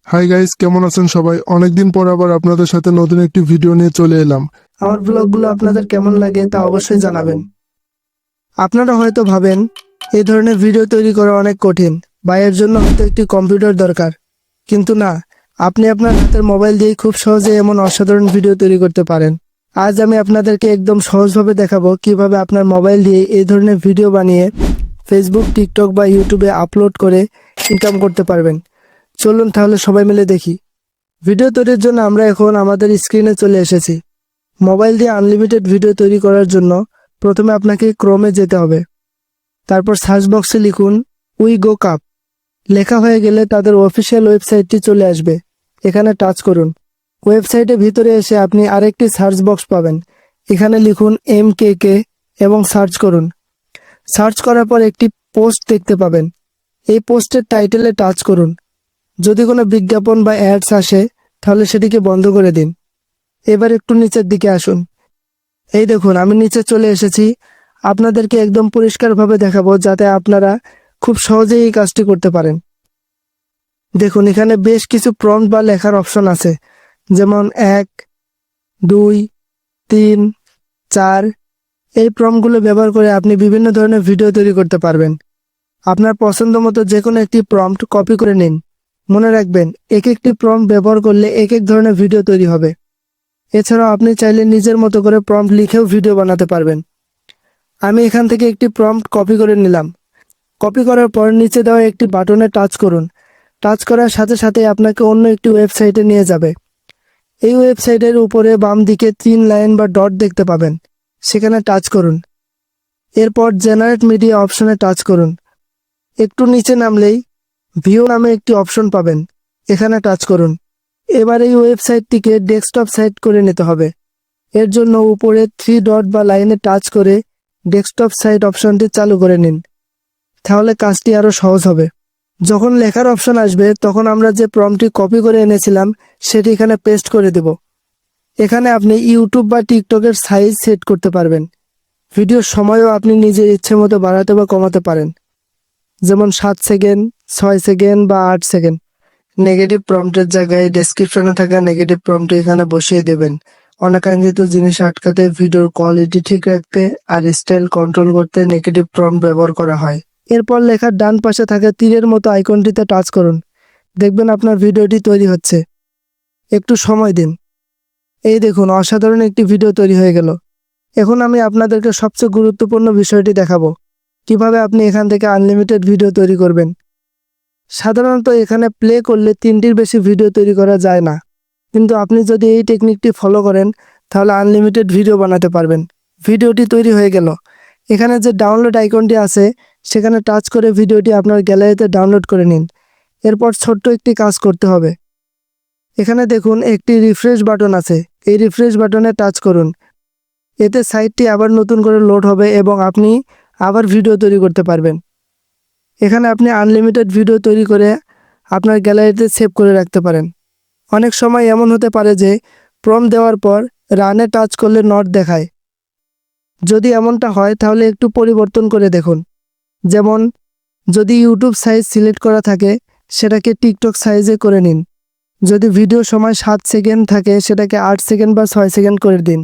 Hi guys, কেমন আছেন সবাই? অনেকদিন পর আবার আপনাদের সাথে নতুন একটি ভিডিও নিয়ে চলে এলাম। আমার ব্লগগুলো আপনাদের কেমন লাগে তা অবশ্যই জানাবেন। আপনারা হয়তো ভাবেন এই ধরনের ভিডিও তৈরি করা অনেক কঠিন বা এর জন্য হয়তো একটি কম্পিউটার দরকার, কিন্তু না, আপনি আপনার হাতের মোবাইল দিয়ে খুব সহজে এমন অসাধারণ ভিডিও তৈরি করতে পারেন। আজ আমি আপনাদেরকে একদম সহজভাবে দেখাবো কিভাবে আপনার মোবাইল দিয়ে এই ধরনের ভিডিও বানিয়ে ফেসবুক, টিকটক বা ইউটিউবে আপলোড করে ইনকাম করতে পারবেন। চলুন তাহলে সবাই মিলে দেখি। ভিডিও তৈরির জন্য আমরা এখন আমাদের স্ক্রিনে চলে এসেছি। মোবাইল দিয়ে আনলিমিটেড ভিডিও তৈরি করার জন্য প্রথমে আপনাকে ক্রোমে যেতে হবে। তারপর সার্চ বক্সে লিখুন উইগোকাপ। লেখা হয়ে গেলে তাদের অফিসিয়াল ওয়েবসাইটটি চলে আসবে। এখানে টাচ করুন। ওয়েবসাইটের ভিতরে এসে আপনি আরেকটি সার্চ বক্স পাবেন। এখানে লিখুন MKK এবং সার্চ করুন। সার্চ করার পর একটি পোস্ট দেখতে পাবেন। এই পোস্টের টাইটেলে টাচ করুন। যদি কোনো বিজ্ঞাপন বা অ্যাডস আসে তাহলে সেটিকে বন্ধ করে দিন। এবার একটু নিচের দিকে আসুন। এই দেখুন, আমি নিচে চলে এসেছি। আপনাদেরকে একদম পরিষ্কারভাবে দেখাবো যাতে আপনারা খুব সহজেই এই কাজটি করতে পারেন। দেখুন, এখানে বেশ কিছু প্রম্পট বা লেখার অপশন আছে, যেমন 1, 2, 3, 4। এই প্রম্পটগুলো ব্যবহার করে আপনি বিভিন্ন ধরনের ভিডিও তৈরি করতে পারবেন। আপনার পছন্দ মতো যে কোনো একটি প্রম্পট কপি করে নিন। মনে রাখবেন, এক একটি প্রম্পট ব্যবহার করলে এক এক ধরনের ভিডিও তৈরি হবে। এছাড়াও আপনি চাইলে নিজের মতো করে প্রম্পট লিখেও ভিডিও বানাতে পারবেন। আমি এখান থেকে একটি প্রম্পট কপি করে নিলাম। কপি করার পর নিচে দেওয়া একটি বাটনে টাচ করুন। টাচ করার সাথে সাথে আপনাকে অন্য একটি ওয়েবসাইটে নিয়ে যাবে। এই ওয়েবসাইটের উপরে বাম দিকে 3 লাইন বা ডট দেখতে পাবেন, সেখানে টাচ করুন। এরপর জেনারেট মিডিয়া অপশনে টাচ করুন। একটু নিচে নামলেই ভিউ নামে একটি অপশন পাবেন, এখানে টাচ করুন। এবার এই ওয়েবসাইটটিকে ডেস্কটপ সাইট করে নিতে হবে। এর জন্য উপরে 3 ডট বা লাইনে টাচ করে ডেস্কটপ সাইট অপশনটি চালু করে নিন, তাহলে কাজটি আরো সহজ হবে। যখন লেখার অপশন আসবে তখন আমরা যে প্রম্পটটি কপি করে এনেছিলাম সেটি এখানে পেস্ট করে দেব। এখানে আপনি ইউটিউব বা টিকটকের সাইজ সেট করতে পারবেন। ভিডিওর সময়ও আপনি নিজের ইচ্ছে মতো বাড়াতে বা কমাতে পারেন, যেমন 7 সেকেন্ড, 6 সেকেন্ড বা 8 সেকেন্ড। নেগেটিভ প্রম্পটের জায়গায় ডেসক্রিপশনে থাকা নেগেটিভ প্রম্পট এখানে বসিয়ে দেবেন। অনাকাঙ্ক্ষিত জিনিস আটকাতে, ভিডিওর কোয়ালিটি ঠিক রাখতে আর স্টাইল কন্ট্রোল করতে নেগেটিভ প্রম্পট ব্যবহার করা হয়। এরপর লেখার ডান পাশে থাকা তীরের মতো আইকনটিতে টাচ করুন। দেখবেন আপনার ভিডিওটি তৈরি হচ্ছে। একটু সময় দিন। এই দেখুন, অসাধারণ একটি ভিডিও তৈরি হয়ে গেল। এখন আমি আপনাদেরকে সবচেয়ে গুরুত্বপূর্ণ বিষয়টি দেখাবো, কিভাবে আপনি এখান থেকে আনলিমিটেড ভিডিও তৈরি করবেন। সাধারণত এখানে প্লে করলে 3টির বেশি ভিডিও তৈরি করা যায় না, কিন্তু আপনি যদি এই টেকনিকটি ফলো করেন তাহলে আনলিমিটেড ভিডিও বানাতে পারবেন। ভিডিওটি তৈরি হয়ে গেল। এখানে যে ডাউনলোড আইকনটি আছে সেখানে টাচ করে ভিডিওটি আপনার গ্যালারিতে ডাউনলোড করে নিন। এরপর ছোট্ট একটি কাজ করতে হবে। এখানে দেখুন একটি রিফ্রেশ বাটন আছে, এই রিফ্রেশ বাটনে টাচ করুন। এতে সাইটটি আবার নতুন করে লোড হবে এবং আপনি আবার ভিডিও তৈরি করতে পারবেন। এখানে আপনি আনলিমিটেড ভিডিও তৈরি করে আপনার গ্যালারিতে সেভ করে রাখতে পারেন। অনেক সময় এমন হতে পারে যে প্রম্পট দেওয়ার পর রানে টাচ করলে নট দেখায়। যদি এমনটা হয় তাহলে একটু পরিবর্তন করে দেখুন। যেমন যদি ইউটিউব সাইজ সিলেক্ট করা থাকে সেটাকে টিকটক সাইজে করে নিন। যদি ভিডিও সময় 7 সেকেন্ড থাকে সেটাকে 8 সেকেন্ড বা 6 সেকেন্ড করে দিন।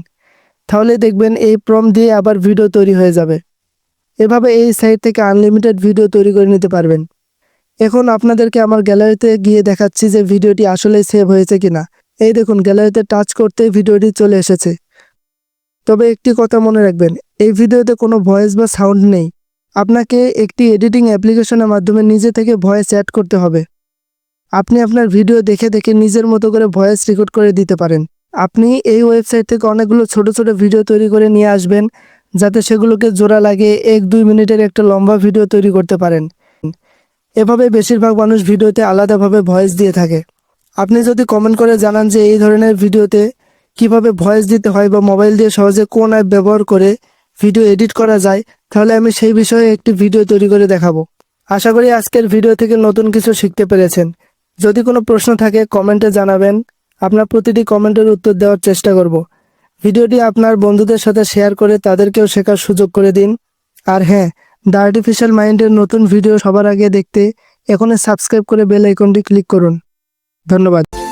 তাহলে দেখবেন এই প্রম্পট দিয়ে আবার ভিডিও তৈরি হয়ে যাবে। এভাবে এই সাইট থেকে আনলিমিটেড ভিডিও তৈরি করে নিতে পারবেন। এখন আপনাদেরকে আমার গ্যালারিতে গিয়ে দেখাচ্ছি যে ভিডিওটি আসলে সেভ হয়েছে কিনা। এই দেখুন, গ্যালারিতে টাচ করতেই ভিডিওটি চলে এসেছে। তবে একটি কথা মনে রাখবেন, এই ভিডিওতে কোনো ভয়েস বা সাউন্ড নেই। আপনাকে একটি এডিটিং অ্যাপ্লিকেশনের মাধ্যমে নিজে থেকে ভয়েস অ্যাড করতে হবে। আপনি আপনার ভিডিও দেখে দেখে নিজের মতো করে ভয়েস রেকর্ড করে দিতে পারেন। আপনি এই ওয়েবসাইট থেকে অনেকগুলো ছোট ছোট ভিডিও তৈরি করে নিয়ে আসবেন, যাতে সেগুলোকে জোড়া লাগিয়ে 1-2 মিনিটের একটা লম্বা ভিডিও তৈরি করতে পারেন। এভাবে বেশিরভাগ মানুষ ভিডিওতে আলাদাভাবে ভয়েস দিয়ে থাকে। আপনি যদি কমেন্ট করে জানান যে এই ধরনের ভিডিওতে কিভাবে ভয়েস দিতে হয় বা মোবাইল দিয়ে সহজে কোন অ্যাপ ব্যবহার করে ভিডিও এডিট করা যায়, তাহলে আমি সেই বিষয়ে একটি ভিডিও তৈরি করে দেখাবো। আশা করি আজকের ভিডিও থেকে নতুন কিছু শিখতে পেরেছেন। যদি কোনো প্রশ্ন থাকে কমেন্টে জানাবেন। আপনার প্রতিটি কমেন্টের উত্তর দেওয়ার চেষ্টা করব। ভিডিওটি আপনার বন্ধুদের সাথে শেয়ার করে তাদেরকেও শেখার সুযোগ করে দিন। আর হ্যাঁ, দ্য আর্টিফিশিয়াল মাইন্ডের নতুন ভিডিও সবার আগে দেখতে এখনই সাবস্ক্রাইব করে বেল আইকনটি ক্লিক করুন। ধন্যবাদ।